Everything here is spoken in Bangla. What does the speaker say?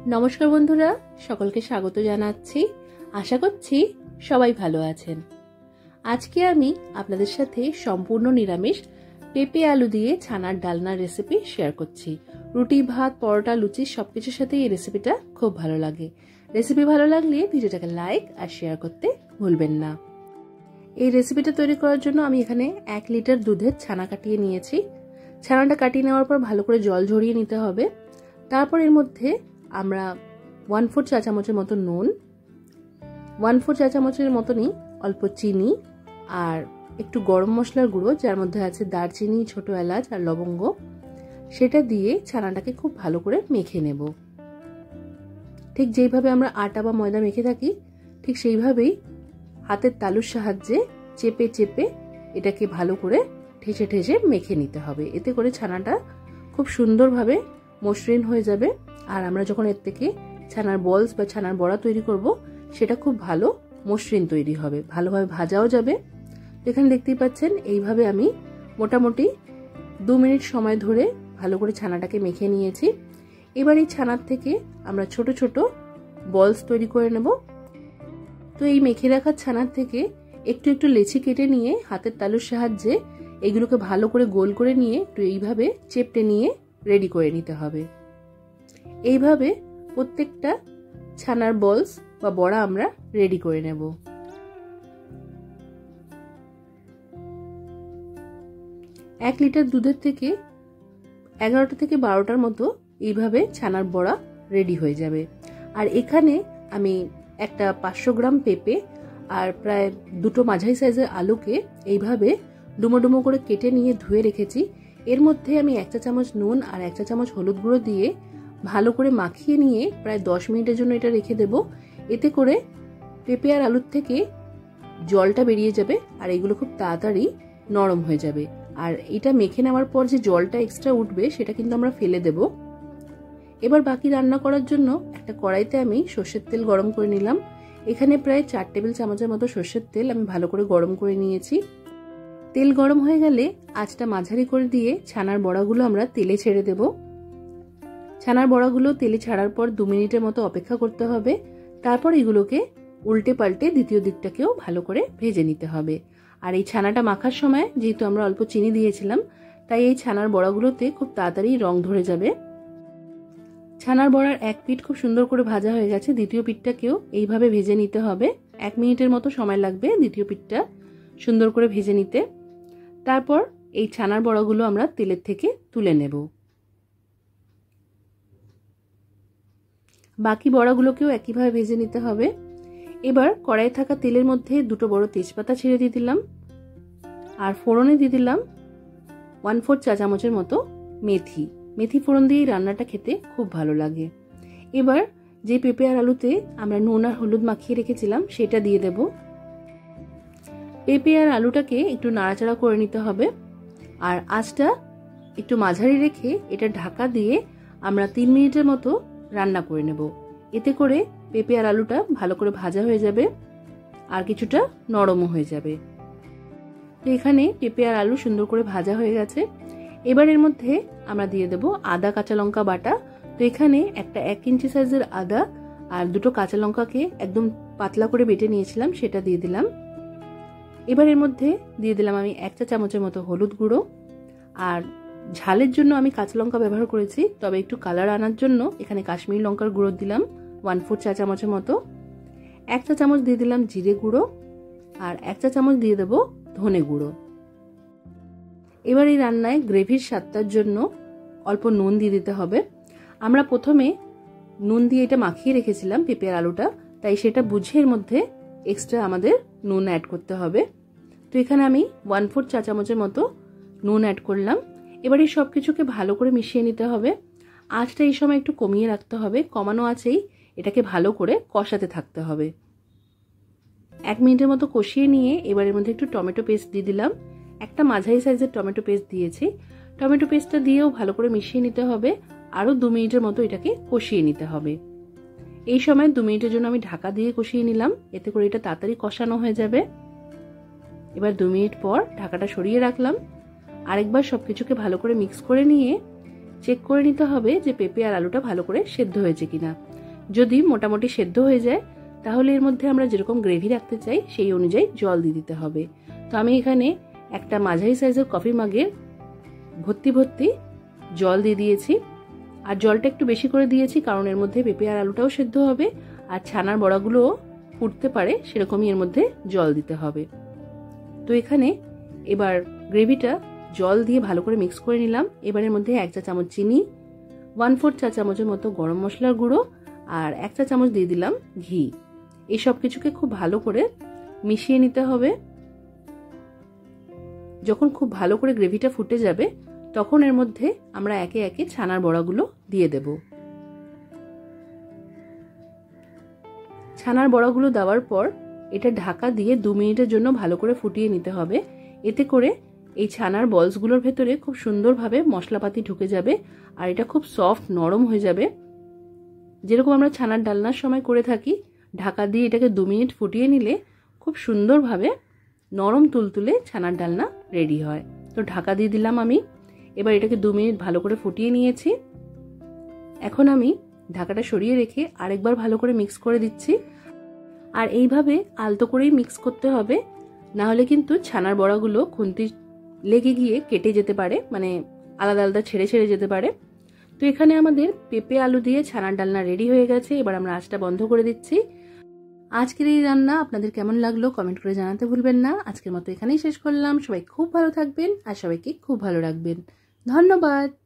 নমস্কার বন্ধুরা, সকলকে স্বাগত জানাচ্ছি। আশা করছি সবাই ভালো আছেন। আজকে আমি আপনাদের সাথে সম্পূর্ণ নিরামিষ পেঁপে আলু দিয়ে ছানার ডালনার রেসিপি শেয়ার করছি। রুটি, ভাত, পরোটা, লুচি সবকিছুর সাথে এই রেসিপিটা খুব ভালো লাগে। রেসিপি ভালো লাগলে ভিডিওটাকে লাইক আর শেয়ার করতে ভুলবেন না। এই রেসিপিটা তৈরি করার জন্য আমি এখানে 1 লিটার দুধের ছানা কাটিয়ে নিয়েছি। ছানাটা কাটিয়ে নেওয়ার পর ভালো করে জল ঝরিয়ে নিতে হবে। তারপর এর মধ্যে আমরা 1/4 চা চামচের মতো নুন, 1/4 চা চামচের মতনই অল্প চিনি আর একটু গরম মশলার গুঁড়ো, যার মধ্যে আছে দারচিনি, ছোট এলাচ আর লবঙ্গ, সেটা দিয়ে ছানাটাকে খুব ভালো করে মেখে নেব। ঠিক যেইভাবে আমরা আটা বা ময়দা মেখে থাকি ঠিক সেইভাবেই হাতের তালুর সাহায্যে চেপে চেপে এটাকে ভালো করে ঠেসে ঠেসে মেখে নিতে হবে। এতে করে ছানাটা খুব সুন্দরভাবে মসৃণ হয়ে যাবে। আর আমরা যখন এর থেকে ছানার বলস বা ছানার বড়া তৈরি করব সেটা খুব ভালো মসৃণ তৈরি হবে, ভালোভাবে ভাজাও যাবে। এখানে দেখতেই পাচ্ছেন এইভাবে আমি মোটামুটি 2 মিনিট সময় ধরে ভালো করে ছানাটাকে মেখে নিয়েছি। এবার এই ছানার থেকে আমরা ছোট ছোট বলস তৈরি করে নেব। তো এই মেখে রাখা ছানার থেকে একটু একটু লেচি কেটে নিয়ে হাতের তালুর সাহায্যে এগুলোকে ভালো করে গোল করে নিয়ে একটু এইভাবে চেপটে নিয়ে রেডি করে নিতে হবে। এইভাবে প্রত্যেকটা ছানার বলস বা বড়া আমরা রেডি করে নেব। এক লিটার দুধের থেকে 11টা থেকে 12টার মতো এইভাবে ছানার বড়া রেডি হয়ে যাবে। আর এখানে আমি একটা 500 গ্রাম পেঁপে আর প্রায় 2টো মাঝারি সাইজের আলুকে এইভাবে ডুমো ডুমো করে কেটে নিয়ে ধুয়ে রেখেছি। এর মধ্যে আমি 1 চা চামচ নুন আর 1 চা চামচ হলুদ গুঁড়ো দিয়ে ভালো করে মাখিয়ে নিয়ে প্রায় 10 মিনিটের জন্য এটা রেখে দেব। এতে করে পেঁপে আর আলুর থেকে জলটা বেরিয়ে যাবে আর এগুলো খুব তাড়াতাড়ি নরম হয়ে যাবে। আর এটা মেখে নেওয়ার পর যে জলটা এক্সট্রা উঠবে সেটা কিন্তু আমরা ফেলে দেব। এবার বাকি রান্না করার জন্য একটা কড়াইতে আমি সর্ষের তেল গরম করে নিলাম। এখানে প্রায় 4 টেবিল চামচের মতো সর্ষের তেল আমি ভালো করে গরম করে নিয়েছি। তেল গরম হয়ে গেলে আঁচটা মাঝারি করে দিয়ে ছানার বড়াগুলো আমরা তেলে ছেড়ে দেব। ছানার বড়াগুলো তেলে ছাড়ার পর 2 মিনিটের মতো অপেক্ষা করতে হবে। তারপর এগুলোকে উল্টে পাল্টে দ্বিতীয় দিকটাকেও ভালো করে ভেজে নিতে হবে। আর এই ছানাটা মাখার সময় যেহেতু আমরা অল্প চিনি দিয়েছিলাম, তাই এই ছানার বড়াগুলোতে খুব তাড়াতাড়ি রং ধরে যাবে। ছানার বড়ার এক পিঠ খুব সুন্দর করে ভাজা হয়ে গেছে, দ্বিতীয় পিঠটাকেও এইভাবে ভেজে নিতে হবে। 1 মিনিটের মতো সময় লাগবে দ্বিতীয় পিঠটা সুন্দর করে ভেজে নিতে। তারপর এই ছানার বড়াগুলো আমরা তেলের থেকে তুলে নেব। বাকি বড়াগুলোকেও একইভাবে ভেজে নিতে হবে। এবার কড়াইয়ে থাকা তেলের মধ্যে 2টো বড় তেজপাতা ছেড়ে দিয়ে দিলাম আর ফোড়নে দিয়ে দিলাম 1/4 চা চামচের মতো মেথি। মেথি ফোড়ন দিয়ে রান্নাটা খেতে খুব ভালো লাগে। এবার যে পেঁপে আর আলুতে আমরা নুন আর হলুদ মাখিয়ে রেখেছিলাম সেটা দিয়ে দেব। পেঁপে আর আলুটাকে একটু নাড়াচাড়া করে নিতে হবে আর আঁচটা একটু মাঝারি রেখে এটা ঢাকা দিয়ে আমরা 3 মিনিটের মতো রান্না করে নেব। এতে করে পেঁপে আর আলুটা ভালো করে ভাজা হয়ে যাবে আর কিছুটা নরমও হয়ে যাবে। তো এখানে পেঁপে আর আলু সুন্দর করে ভাজা হয়ে গেছে। এবার এর মধ্যে আমরা দিয়ে দেব আদা কাঁচা লঙ্কা বাটা। তো এখানে একটা 1 ইঞ্চি সাইজের আদা আর 2টো কাঁচা লঙ্কাকে একদম পাতলা করে বেটে নিয়েছিলাম, সেটা দিয়ে দিলাম। এবার এর মধ্যে দিয়ে দিলাম আমি 1 চা চামচের মতো হলুদ গুঁড়ো। আর ঝালের জন্য আমি কাঁচা লঙ্কা ব্যবহার করেছি, তবে একটু কালার আনার জন্য এখানে কাশ্মীরি লঙ্কার গুঁড়ো দিলাম 1/4 চা চামচের মতো। 1 চা চামচ দিয়ে দিলাম জিরে গুঁড়ো আর 1 চা চামচ দিয়ে দেব ধনে গুঁড়ো। এবার এই রান্নায় গ্রেভির স্বাদটার জন্য অল্প নুন দিয়ে দিতে হবে। আমরা প্রথমে নুন দিয়ে এটা মাখিয়ে রেখেছিলাম পেঁপে আর আলুটা, তাই সেটা বুঝে এর মধ্যে এক্সট্রা আমাদের নুন অ্যাড করতে হবে। তো এখানে আমি 1/4 চা চামচের মতো নুন অ্যাড করলাম। এবার এই সব কিছুকে ভালো করে মিশিয়ে নিতে হবে। আঁচটা এই সময় একটু কমিয়ে রাখতে হবে, কমানো আঁচেই এটাকে ভালো করে কষাতে থাকতে হবে। 1 মিনিটের মতো কষিয়ে নিয়ে এবার এর মধ্যে একটু টমেটো পেস্ট দিয়ে দিলাম। একটা মাঝারি সাইজের টমেটো পেস্ট দিয়েছি। টমেটো পেস্টটা দিয়েও ভালো করে মিশিয়ে নিতে হবে। আরও 2 মিনিটের মতো এটাকে কষিয়ে নিতে হবে। এই সময় 2 মিনিটের জন্য আমি ঢাকা দিয়ে কষিয়ে নিলাম, এতে করে এটা তাড়াতাড়ি কষানো হয়ে যাবে। এবার 2 মিনিট পর ঢাকাটা সরিয়ে রাখলাম। আরেকবার সবকিছুকে ভালো করে মিক্স করে নিয়ে চেক করে নিতে হবে যে পেঁপে আর আলুটা ভালো করে সেদ্ধ হয়েছে কিনা। যদি মোটামুটি সেদ্ধ হয়ে যায় তাহলে এর মধ্যে আমরা যেরকম গ্রেভি রাখতে চাই সেই অনুযায়ী জল দিয়ে দিতে হবে। তো আমি এখানে একটা মাঝারি সাইজের কফি মাগের ভর্তি ভর্তি জল দিয়ে দিয়েছি। আর জলটা একটু বেশি করে দিয়েছি কারণ এর মধ্যে পেঁপে আর আলুটাও সেদ্ধ হবে আর ছানার বড়াগুলোও ফুটতে পারে, সেরকমই এর মধ্যে জল দিতে হবে। তো এখানে এবার গ্রেভিটা জল দিয়ে ভালো করে মিক্স করে নিলাম। এবার এর মধ্যে 1 চা চামচ চিনি, 1/4 চা চামচের মতো গরম মশলার গুঁড়ো আর 1 চা চামচ দিয়ে দিলাম ঘি। এই সব কিছুকে খুব ভালো করে মিশিয়ে নিতে হবে। যখন খুব ভালো করে গ্রেভিটা ফুটে যাবে তখন এর মধ্যে আমরা একে একে ছানার বড়াগুলো দিয়ে দেব। ছানার বড়াগুলো দেওয়ার পর এটা ঢাকা দিয়ে 2 মিনিটের জন্য ভালো করে ফুটিয়ে নিতে হবে। এতে করে এই ছানার বলসগুলোর ভেতরে খুব সুন্দরভাবে মশলাপাতি ঢুকে যাবে আর এটা খুব সফট নরম হয়ে যাবে। যেরকম আমরা ছানার ডালনার সময় করে থাকি, ঢাকা দিয়ে এটাকে 2 মিনিট ফুটিয়ে নিলে খুব সুন্দরভাবে নরম তুলতুলে ছানার ডালনা রেডি হয়। তো ঢাকা দিয়ে দিলাম আমি। এবার এটাকে 2 মিনিট ভালো করে ফুটিয়ে নিয়েছি। এখন আমি ঢাকাটা সরিয়ে রেখে আরেকবার ভালো করে মিক্স করে দিচ্ছি। আর এইভাবে আলতো করেই মিক্স করতে হবে, না হলে কিন্তু ছানার বড়াগুলো খুন্তি লেগে গিয়ে কেটে যেতে পারে, মানে আলাদা আলাদা ছেড়ে ছেড়ে যেতে পারে। তো এখানে আমাদের পেঁপে আলু দিয়ে ছানার ডালনা রেডি হয়ে গেছে। এবার আমরা আঁচটা বন্ধ করে দিচ্ছি। আজকের এই রান্না আপনাদের কেমন লাগলো কমেন্ট করে জানাতে ভুলবেন না। আজকের মতো এখানেই শেষ করলাম। সবাই খুব ভালো থাকবেন আর সবাইকে খুব ভালো রাখবেন। ধন্যবাদ।